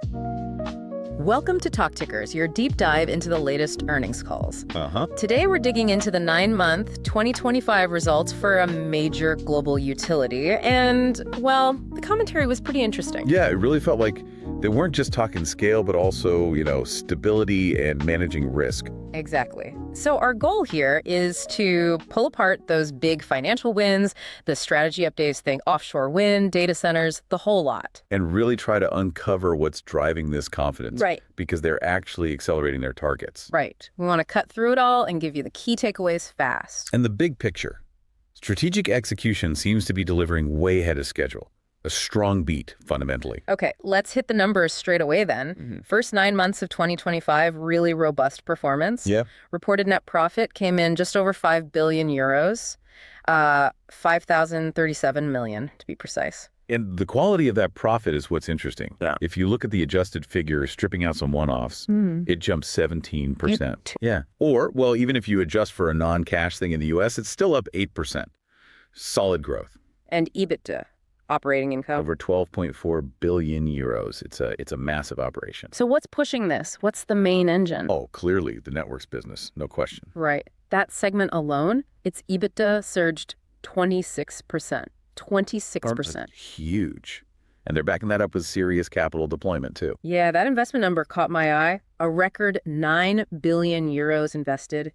Welcome to Talk Tickers, your deep dive into the latest earnings calls. Uh-huh. Today, we're digging into the 9-month 2025 results for a major global utility. And, well, the commentary was pretty interesting. Yeah, it really felt like they weren't just talking scale, but also, stability and managing risk. Exactly. So our goal here is to pull apart those big financial wins, the strategy updates, think offshore wind, data centers, the whole lot. And really try to uncover what's driving this confidence. Right. Because they're actually accelerating their targets. Right. We want to cut through it all and give you the key takeaways fast. And the big picture. Strategic execution seems to be delivering way ahead of schedule. A strong beat, fundamentally. Okay, let's hit the numbers straight away then. First 9 months of 2025, really robust performance. Yeah. Reported net profit came in just over 5 billion euros, 5,037 million to be precise. And the quality of that profit is what's interesting. Yeah. If you look at the adjusted figure, stripping out some one-offs, it jumped 17%. Yeah. Or, well, even if you adjust for a non-cash thing in the U.S., it's still up 8%. Solid growth. And EBITDA, operating income. Over 12.4 billion euros. It's a massive operation. So what's pushing this? What's the main engine? Oh, clearly the networks business, no question. Right. That segment alone, its EBITDA surged 26%. 26%. Huge. And they're backing that up with serious capital deployment, too. Yeah, that investment number caught my eye. A record 9 billion euros invested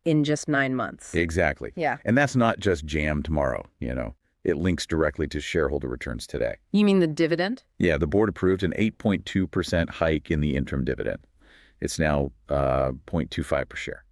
in just 9 months. Exactly. Yeah. And that's not just jam tomorrow, It links directly to shareholder returns today. You mean the dividend? Yeah, the board approved an 8.2% hike in the interim dividend. It's now 0.25 per share.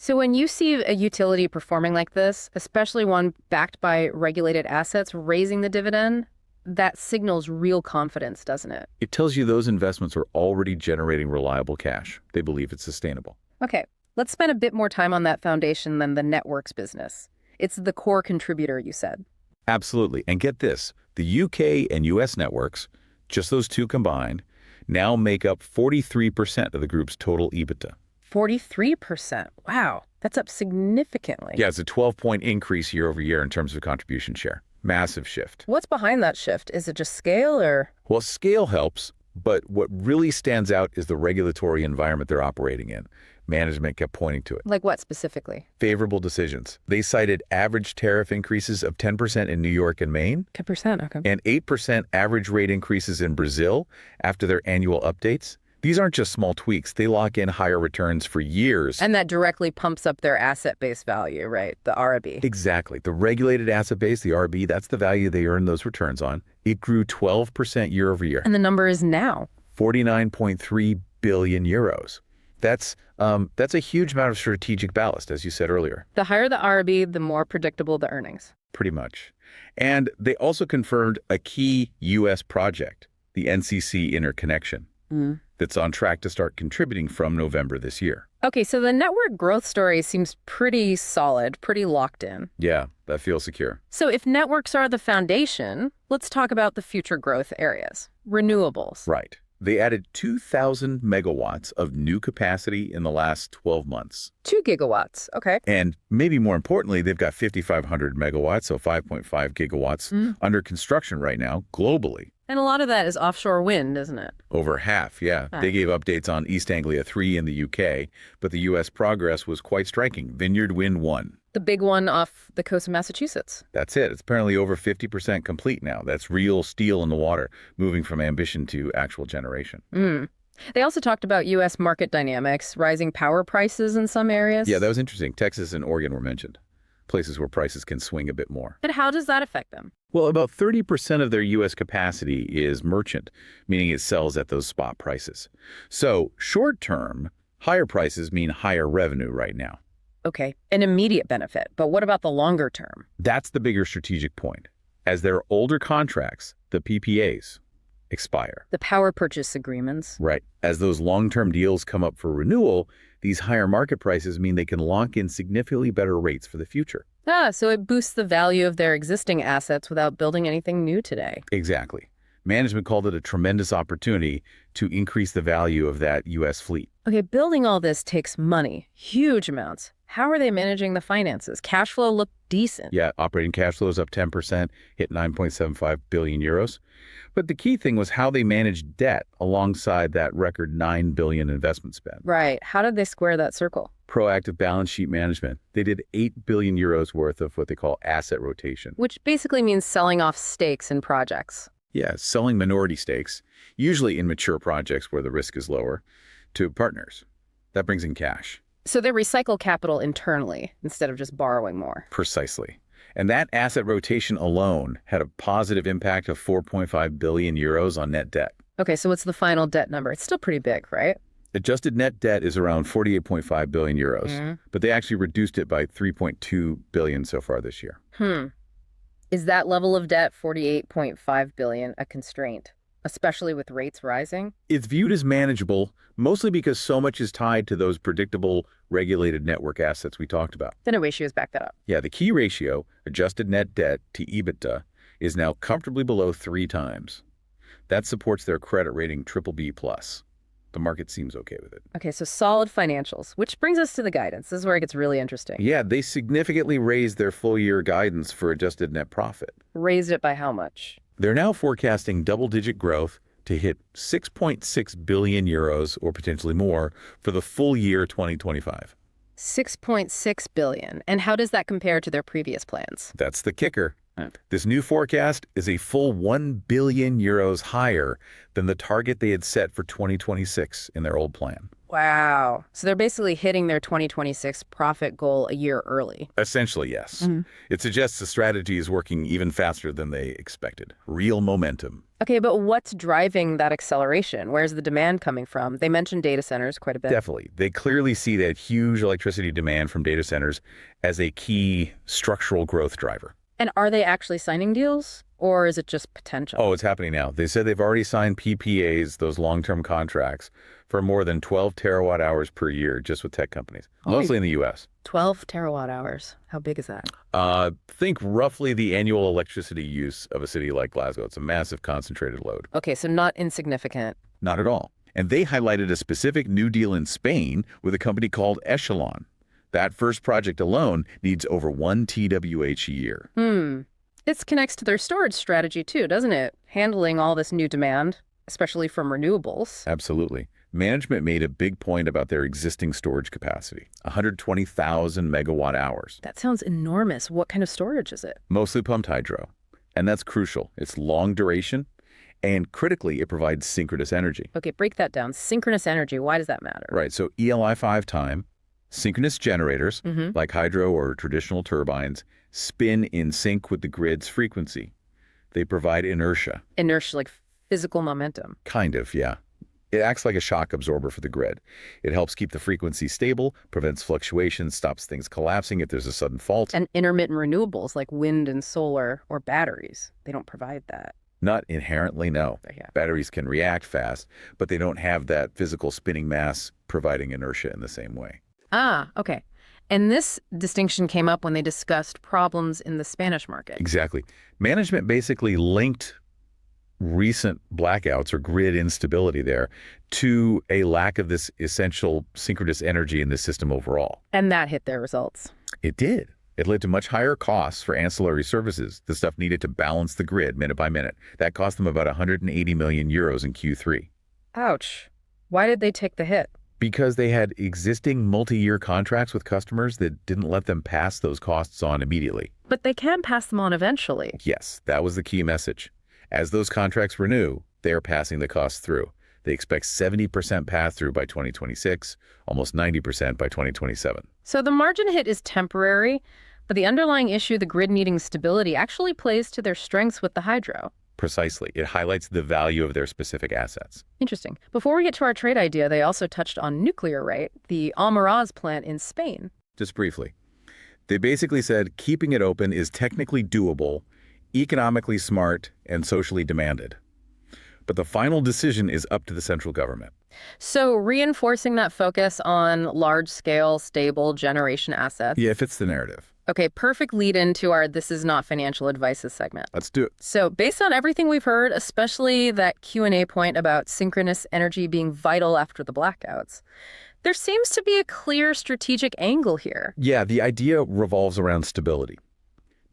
So when you see a utility performing like this, especially one backed by regulated assets raising the dividend, that signals real confidence, doesn't it? It tells you those investments are already generating reliable cash. They believe it's sustainable. Okay, let's spend a bit more time on that foundation than the networks business. It's the core contributor, you said. Absolutely. And get this, the UK and US networks, just those two combined, now make up 43% of the group's total EBITDA. 43%. Wow, that's up significantly. Yeah, it's a 12-point increase year over year in terms of contribution share. Massive shift. What's behind that shift? Is it just scale or? Well, scale helps, but what really stands out is the regulatory environment they're operating in. Management kept pointing to it. Like what specifically? Favorable decisions. They cited average tariff increases of 10% in New York and Maine. 10%, okay. And 8% average rate increases in Brazil after their annual updates. These aren't just small tweaks. They lock in higher returns for years. And that directly pumps up their asset-based value, right? The RAB. Exactly. The regulated asset base, the RB, that's the value they earn those returns on. It grew 12% year over year. And the number is now 49.3 billion euros. That's a huge amount of strategic ballast, as you said earlier. The higher the RAB, the more predictable the earnings. Pretty much. And they also confirmed a key U.S. project, the NCC interconnection, that's on track to start contributing from November this year. Okay, so the network growth story seems pretty solid, pretty locked in. Yeah, that feels secure. So if networks are the foundation, let's talk about the future growth areas. Renewables. Right. They added 2,000 megawatts of new capacity in the last 12 months. 2 gigawatts, okay. And maybe more importantly, they've got 5,500 megawatts, so 5.5 gigawatts under construction right now globally. And a lot of that is offshore wind, isn't it? Over half, yeah. They gave updates on East Anglia 3 in the UK, but the U.S. progress was quite striking. Vineyard Wind 1. The big one off the coast of Massachusetts. That's it. It's apparently over 50% complete now. That's real steel in the water, moving from ambition to actual generation. They also talked about U.S. market dynamics, rising power prices in some areas. Yeah, that was interesting. Texas and Oregon were mentioned, places where prices can swing a bit more. But how does that affect them? Well, about 30% of their U.S. capacity is merchant, meaning it sells at those spot prices. So short term, higher prices mean higher revenue right now. Okay, an immediate benefit. But what about the longer term? That's the bigger strategic point. As their older contracts, the PPAs, expire. The power purchase agreements. Right. As those long-term deals come up for renewal, these higher market prices mean they can lock in significantly better rates for the future. So it boosts the value of their existing assets without building anything new today. Exactly. Management called it a tremendous opportunity to increase the value of that U.S. fleet. Okay, building all this takes money, huge amounts. How are they managing the finances? Cash flow looked decent. Yeah, operating cash flow is up 10%, hit 9.75 billion euros. But the key thing was how they managed debt alongside that record 9 billion investment spend. Right. How did they square that circle? Proactive balance sheet management. They did 8 billion euros worth of what they call asset rotation. Which basically means selling off stakes in projects. Yeah, selling minority stakes, usually in mature projects where the risk is lower, to partners. That brings in cash. So they recycle capital internally instead of just borrowing more. Precisely. And that asset rotation alone had a positive impact of 4.5 billion euros on net debt. Okay, so what's the final debt number? It's still pretty big, right? Adjusted net debt is around 48.5 billion euros, but they actually reduced it by 3.2 billion so far this year. Is that level of debt, 48.5 billion, a constraint, especially with rates rising? It's viewed as manageable, mostly because so much is tied to those predictable regulated network assets we talked about. Then it ratios back that up. Yeah, the key ratio, adjusted net debt to EBITDA, is now comfortably below 3 times. That supports their credit rating BBB+. The market seems okay with it. Okay, so solid financials, which brings us to the guidance. This is where it gets really interesting. Yeah, they significantly raised their full-year guidance for adjusted net profit. Raised it by how much? They're now forecasting double-digit growth to hit 6.6 billion euros or potentially more for the full year 2025. 6.6 billion. And how does that compare to their previous plans? That's the kicker. This new forecast is a full 1 billion euros higher than the target they had set for 2026 in their old plan. Wow. So they're basically hitting their 2026 profit goal a year early. Essentially, yes. It suggests the strategy is working even faster than they expected. Real momentum. Okay, but what's driving that acceleration? Where's the demand coming from? They mentioned data centers quite a bit. Definitely. They clearly see that huge electricity demand from data centers as a key structural growth driver. And are they actually signing deals, or is it just potential? Oh, it's happening now. They said they've already signed PPAs, those long-term contracts, for more than 12 terawatt hours per year just with tech companies, mostly in the U.S. 12 terawatt hours. How big is that? Think roughly the annual electricity use of a city like Glasgow. It's a massive concentrated load. Okay, so not insignificant. Not at all. And they highlighted a specific new deal in Spain with a company called Echelon. That first project alone needs over 1 TWh a year. This connects to their storage strategy too, doesn't it? Handling all this new demand, especially from renewables. Absolutely. Management made a big point about their existing storage capacity, 120,000 megawatt hours. That sounds enormous. What kind of storage is it? Mostly pumped hydro. And that's crucial. It's long duration, and critically, it provides synchronous energy. Okay, break that down. Synchronous energy, why does that matter? Right, so ELI5 time, synchronous generators, like hydro or traditional turbines, spin in sync with the grid's frequency. They provide inertia. Inertia, like physical momentum. Kind of, yeah. It acts like a shock absorber for the grid. It helps keep the frequency stable, prevents fluctuations, stops things collapsing if there's a sudden fault. And intermittent renewables like wind and solar or batteries, they don't provide that. Not inherently, no. Yeah. Batteries can react fast, but they don't have that physical spinning mass providing inertia in the same way. Ah, okay. And this distinction came up when they discussed problems in the Spanish market. Exactly. Management basically linked recent blackouts or grid instability there to a lack of this essential synchronous energy in the system overall. And that hit their results. It did. It led to much higher costs for ancillary services, the stuff needed to balance the grid minute by minute. That cost them about 180 million euros in Q3. Ouch. Why did they take the hit? Because they had existing multi-year contracts with customers that didn't let them pass those costs on immediately. But they can pass them on eventually. Yes, that was the key message. As those contracts renew, they are passing the costs through. They expect 70% pass-through by 2026, almost 90% by 2027. So the margin hit is temporary, but the underlying issue, the grid needing stability, actually plays to their strengths with the hydro. Precisely. It highlights the value of their specific assets. Interesting. Before we get to our trade idea, they also touched on nuclear, right? The Almaraz plant in Spain. Just briefly. They basically said keeping it open is technically doable, economically smart, and socially demanded. But the final decision is up to the central government. So reinforcing that focus on large-scale, stable generation assets. Yeah, it fits the narrative. Okay, perfect lead into our This Is Not Financial Advices segment. Let's do it. So based on everything we've heard, especially that Q&A point about synchronous energy being vital after the blackouts, there seems to be a clear strategic angle here. Yeah, the idea revolves around stability.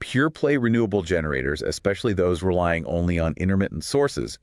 Pure play renewable generators, especially those relying only on intermittent sources,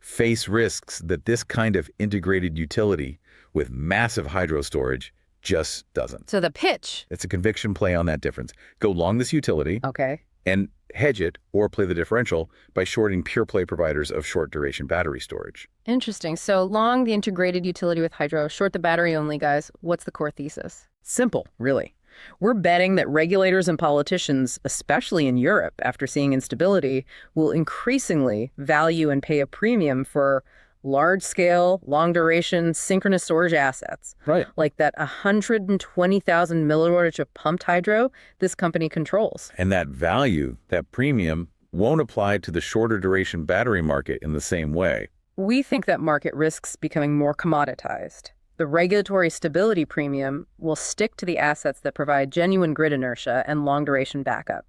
face risks that this kind of integrated utility with massive hydro storage just doesn't. So the pitch. It's a conviction play on that difference. Go long this utility Okay. and hedge it or play the differential by shorting pure play providers of short duration battery storage. Interesting. So long the integrated utility with hydro, short the battery only, guys. What's the core thesis? Simple, really. We're betting that regulators and politicians, especially in Europe, after seeing instability, will increasingly value and pay a premium for large-scale, long-duration, synchronous storage assets. Right. Like that 120,000 milliwatt of pumped hydro this company controls. And that value, that premium, won't apply to the shorter duration battery market in the same way. We think that market risks becoming more commoditized. The regulatory stability premium will stick to the assets that provide genuine grid inertia and long-duration backup.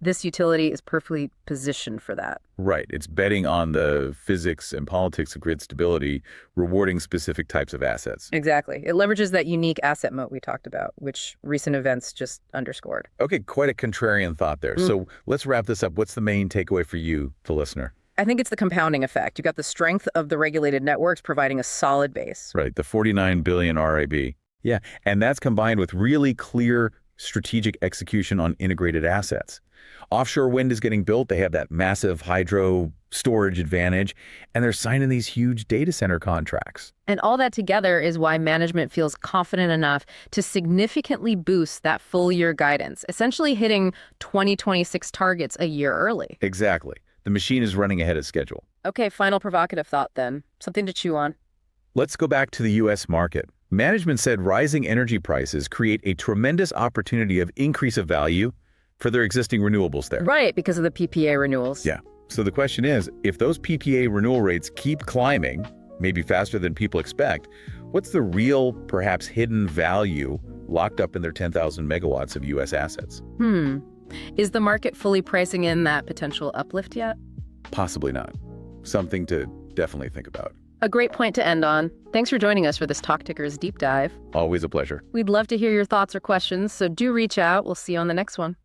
This utility is perfectly positioned for that. Right. It's betting on the physics and politics of grid stability, rewarding specific types of assets. Exactly. It leverages that unique asset moat we talked about, which recent events just underscored. Okay, quite a contrarian thought there. So let's wrap this up. What's the main takeaway for you, the listener? I think it's the compounding effect. You've got the strength of the regulated networks providing a solid base. Right, the 49 billion RAB. Yeah, and that's combined with really clear strategic execution on integrated assets. Offshore wind is getting built. They have that massive hydro storage advantage, and they're signing these huge data center contracts. And all that together is why management feels confident enough to significantly boost that full year guidance, essentially hitting 2026 targets a year early. Exactly. The machine is running ahead of schedule. Okay, final provocative thought then. Something to chew on. Let's go back to the U.S. market. Management said rising energy prices create a tremendous opportunity of increase of value for their existing renewables there. Right, because of the PPA renewals. Yeah. So the question is, if those PPA renewal rates keep climbing, maybe faster than people expect, what's the real, perhaps hidden value locked up in their 10,000 megawatts of U.S. assets? Is the market fully pricing in that potential uplift yet? Possibly not. Something to definitely think about. A great point to end on. Thanks for joining us for this Talk Tickers deep dive. Always a pleasure. We'd love to hear your thoughts or questions, so do reach out. We'll see you on the next one.